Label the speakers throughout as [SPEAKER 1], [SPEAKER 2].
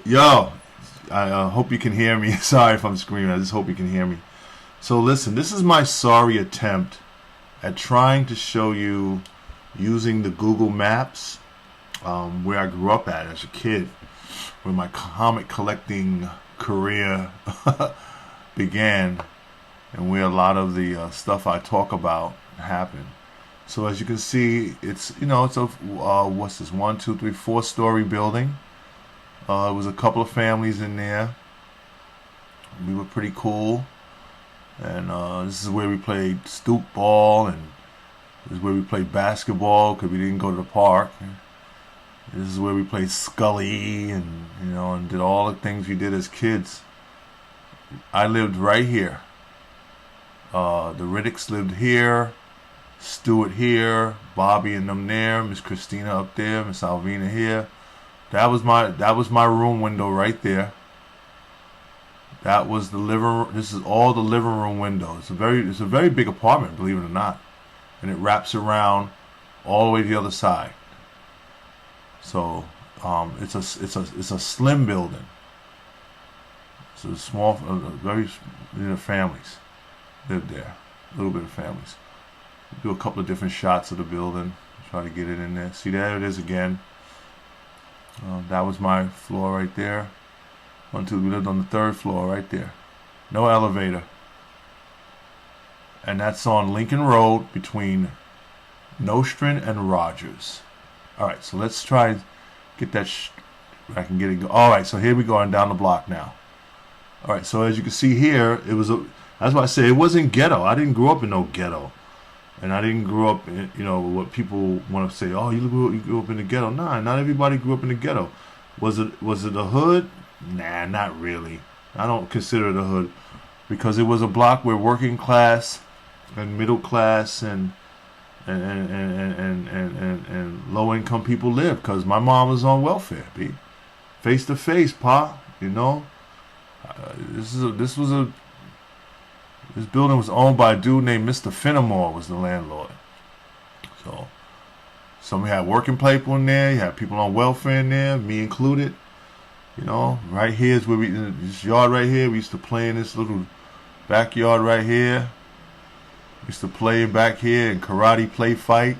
[SPEAKER 1] Yo, I hope you can hear me. Sorry if I'm screaming. I just hope you can hear me. So listen, this is my sorry attempt at trying to show you using the Google Maps where I grew up at as a kid, where my comic collecting career began, and where a lot of the stuff I talk about happened. So as you can see, it's it's a what's this, 4-story building. It was a couple of families in there. We were pretty cool. And this is where we played stoop ball, and this is where we played basketball because we didn't go to the park. This is where we played Scully, and and did all the things we did as kids. I lived right here. The Riddicks lived here, Stuart here, Bobby and them there, Miss Christina up there, Miss Alvina here. That was my room window right there. That was the living room. This is all the living room window. It's a very big apartment, believe it or not, and it wraps around all the way to the other side. So it's a slim building. It's a small, very families lived there. A little bit of families. Do a couple of different shots of the building. Try to get it in there. See, there it is again. That was my floor right there. We lived on the 3rd floor right there. No elevator. And that's on Lincoln Road between Nostrand and Rogers. Alright, so let's try and get that. I can get it. Alright, so here we go on down the block now. Alright, so as you can see here, that's why I say it wasn't ghetto. I didn't grow up in no ghetto. And I didn't grow up in, what people want to say, oh, you grew up in the ghetto. Nah, not everybody grew up in the ghetto. Was it a hood? Nah, not really. I don't consider it a hood because it was a block where working class and middle class and low income people lived. Because my mom was on welfare, B. Face to face, pa. This building was owned by a dude named Mr. Fenimore, was the landlord. So some had working people in there. You had people on welfare in there, me included. Right here is where this yard right here. We used to play in this little backyard right here. We used to play back here in karate play fight.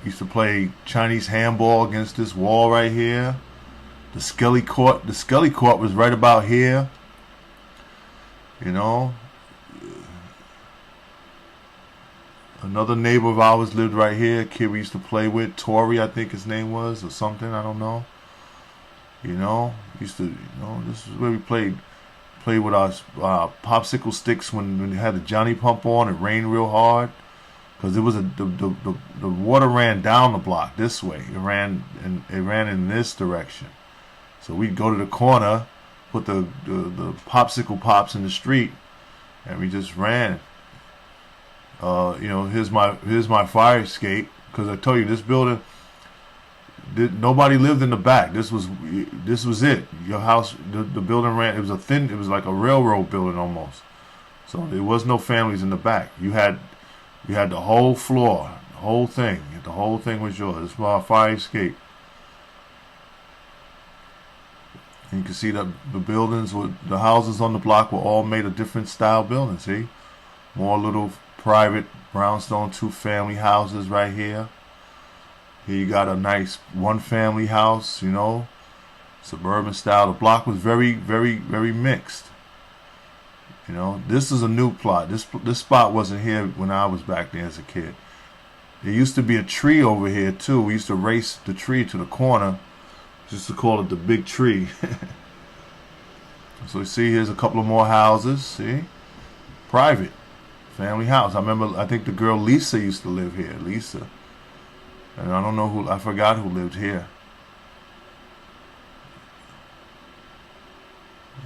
[SPEAKER 1] We used to play Chinese handball against this wall right here. The Scully Court was right about here. Another neighbor of ours lived right here. A kid we used to play with, Tori, I think his name was, or something. I don't know. This is where we played with our popsicle sticks when we had the Johnny pump on. It rained real hard because the water ran down the block this way. It ran in this direction. So we'd go to the corner, put the popsicle pops in the street, and we just ran. Here's my fire escape, because I told you this building. Nobody lived in the back. This was it. Your house, the building ran. It was like a railroad building almost. So there was no families in the back. You had the whole floor, the whole thing. The whole thing was yours. This was our fire escape. And you can see that the houses on the block were all made of different style buildings. See, more little private brownstone 2-family houses right here. Here you got a nice 1-family house, suburban style. The block was very, very, very mixed. This is a new plot. This spot wasn't here when I was back there as a kid. There used to be a tree over here too. We used to race the tree to the corner, just to call it the big tree. So you see, here's a couple of more houses. See, private family house. I think the girl Lisa used to live here. Lisa. And I forgot who lived here.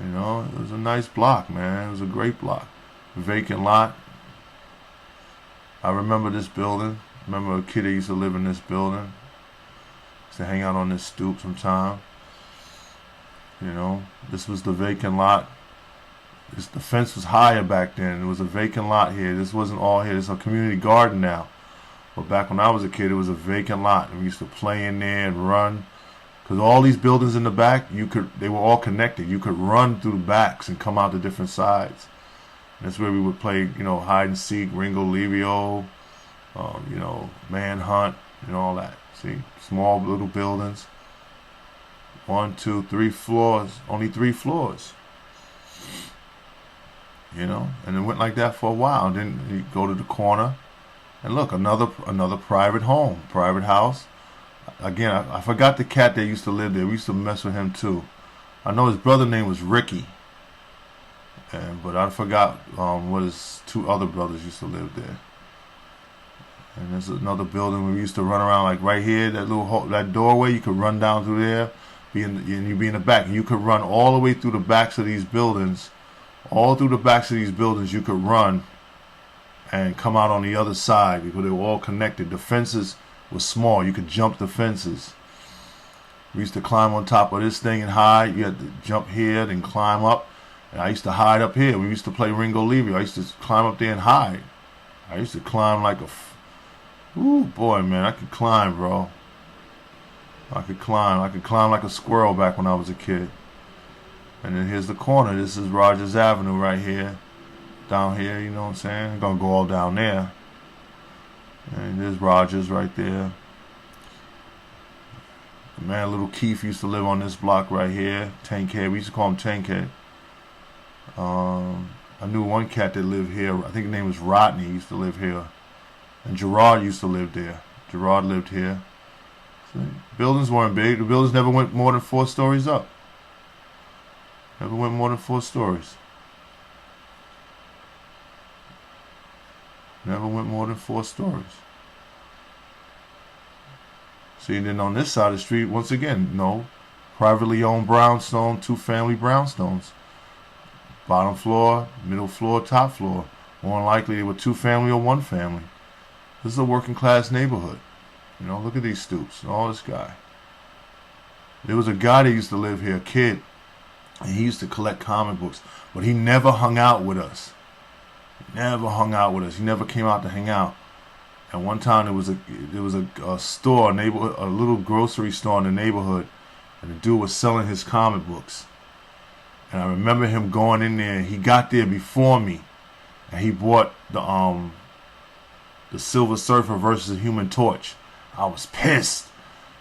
[SPEAKER 1] It was a nice block, man. It was a great block. Vacant lot. I remember this building. I remember a kid that used to live in this building. Used to hang out on this stoop sometime. This was the vacant lot. The fence was higher back then. It was a vacant lot here. This wasn't all here. It's a community garden now. But back when I was a kid, it was a vacant lot. And we used to play in there and run. because all these buildings in the back, they were all connected. You could run through the backs and come out the different sides. And that's where we would play, hide and seek, Ringo, Levio, manhunt, all that. See, small little buildings. 1, 2, 3 floors. Only 3 floors. And it went like that for a while. And then you go to the corner, and look, another private home, private house. Again, I forgot the cat that used to live there. We used to mess with him too. I know his brother name was Ricky, but I forgot what his 2 other brothers used to live there. And there's another building where we used to run around, like right here, that doorway. You could run down through there, and you'd be in the back. And you could run all the way through the backs of these buildings. All through the backs of these buildings, you could run and come out on the other side because they were all connected. The fences were small. You could jump the fences. We used to climb on top of this thing and hide. You had to jump here, then climb up. And I used to hide up here. We used to play Ringo Levy. I used to climb up there and hide. I used to climb like ooh, boy, man, I could climb, bro. I could climb like a squirrel back when I was a kid. And then here's the corner. This is Rogers Avenue right here. Down here, you know what I'm saying? I'm going to go all down there. And there's Rogers right there. Man, little Keith used to live on this block right here. Tankhead. We used to call him Tankhead. I knew one cat that lived here. I think his name was Rodney. He used to live here. And Gerard used to live there. Gerard lived here. So, buildings weren't big. The buildings never went more than 4 stories up. Never went more than 4 stories. Never went more than 4 stories. See, and then on this side of the street, once again, privately owned brownstone, 2-family brownstones. Bottom floor, middle floor, top floor. More than likely, they were 2-family or 1-family. This is a working class neighborhood. Look at these stoops. All this guy. There was a guy that used to live here, a kid, and he used to collect comic books, but he never hung out with us. Never hung out with us. He never came out to hang out. And one time there was a store, a little grocery store in the neighborhood, and the dude was selling his comic books. And I remember him going in there. He got there before me, and he bought the Silver Surfer versus the Human Torch. I was pissed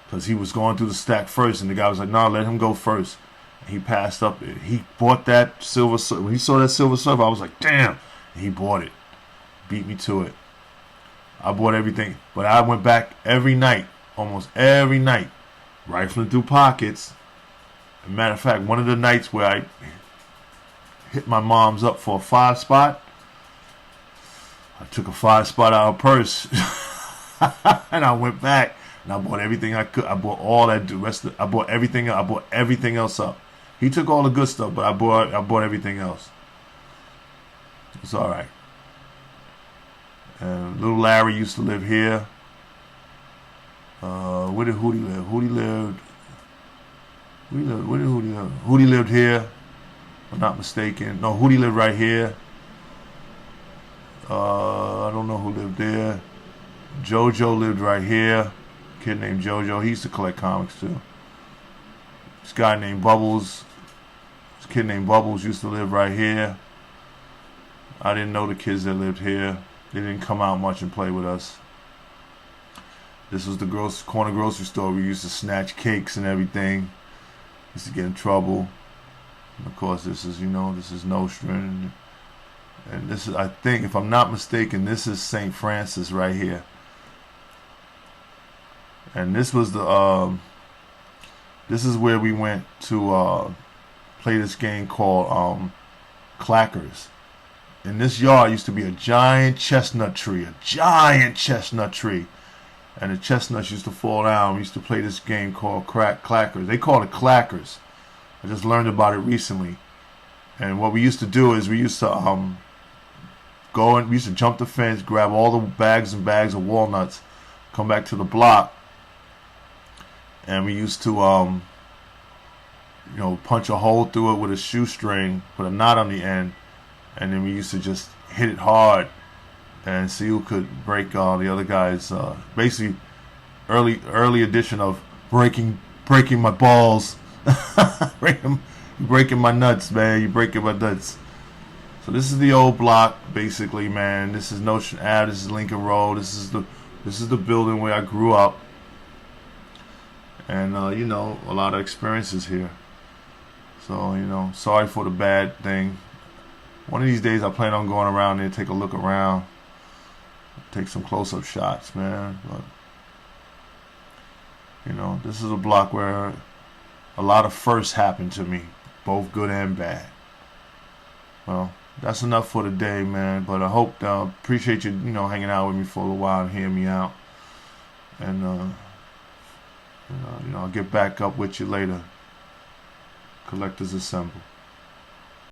[SPEAKER 1] because he was going through the stack first, and the guy was like, "No, let him go first." And he passed up it. He bought that Silver Surfer. When he saw that Silver Surfer, I was like, "Damn!" And he bought it. Beat me to it. I bought everything, but I went back every night, almost every night, rifling through pockets. As a matter of fact, one of the nights where I hit my mom's up for a 5 spot, I took a 5 spot out of her purse, and I went back and I bought everything I could. I bought all that. I bought everything. I bought everything else up. He took all the good stuff, but I bought everything else. It's all right. Little Larry used to live here. Where did Hootie live? Hootie lived. Where did Hootie live? Hootie lived here. If I'm not mistaken. No, Hootie lived right here. I don't know who lived there. JoJo lived right here. A kid named JoJo. He used to collect comics too. This guy named Bubbles. This kid named Bubbles used to live right here. I didn't know the kids that lived here. They didn't come out much and play with us. This was the corner grocery store. We used to snatch cakes and everything. Used to get in trouble. And of course, this is Nostrand. And this is, I think, if I'm not mistaken, this is St. Francis right here. And this was this is where we went to play this game called Clackers. In this yard used to be a giant chestnut tree. And the chestnuts used to fall down. We used to play this game called Clackers. They called it Clackers. I just learned about it recently. And what we used to do is we used to we used to jump the fence, grab all the bags and bags of walnuts, come back to the block, and we used to punch a hole through it with a shoestring, put a knot on the end, and then we used to just hit it hard and see who could break the other guy's. Basically, early edition of breaking breaking my balls. Breaking my nuts, man. You breaking my nuts. So this is the old block, basically, man. This is Notion Ave. This is Lincoln Road. This is the building where I grew up, and you know, a lot of experiences here. So you know, sorry for the bad thing. One of these days, I plan on going around there, take a look around, take some close-up shots, man. But you know, this is a block where a lot of firsts happened to me, both good and bad. Well, that's enough for today, man. But I hope, appreciate you, you know, hanging out with me for a little while and hearing me out. And you know, I'll get back up with you later. Collectors assemble.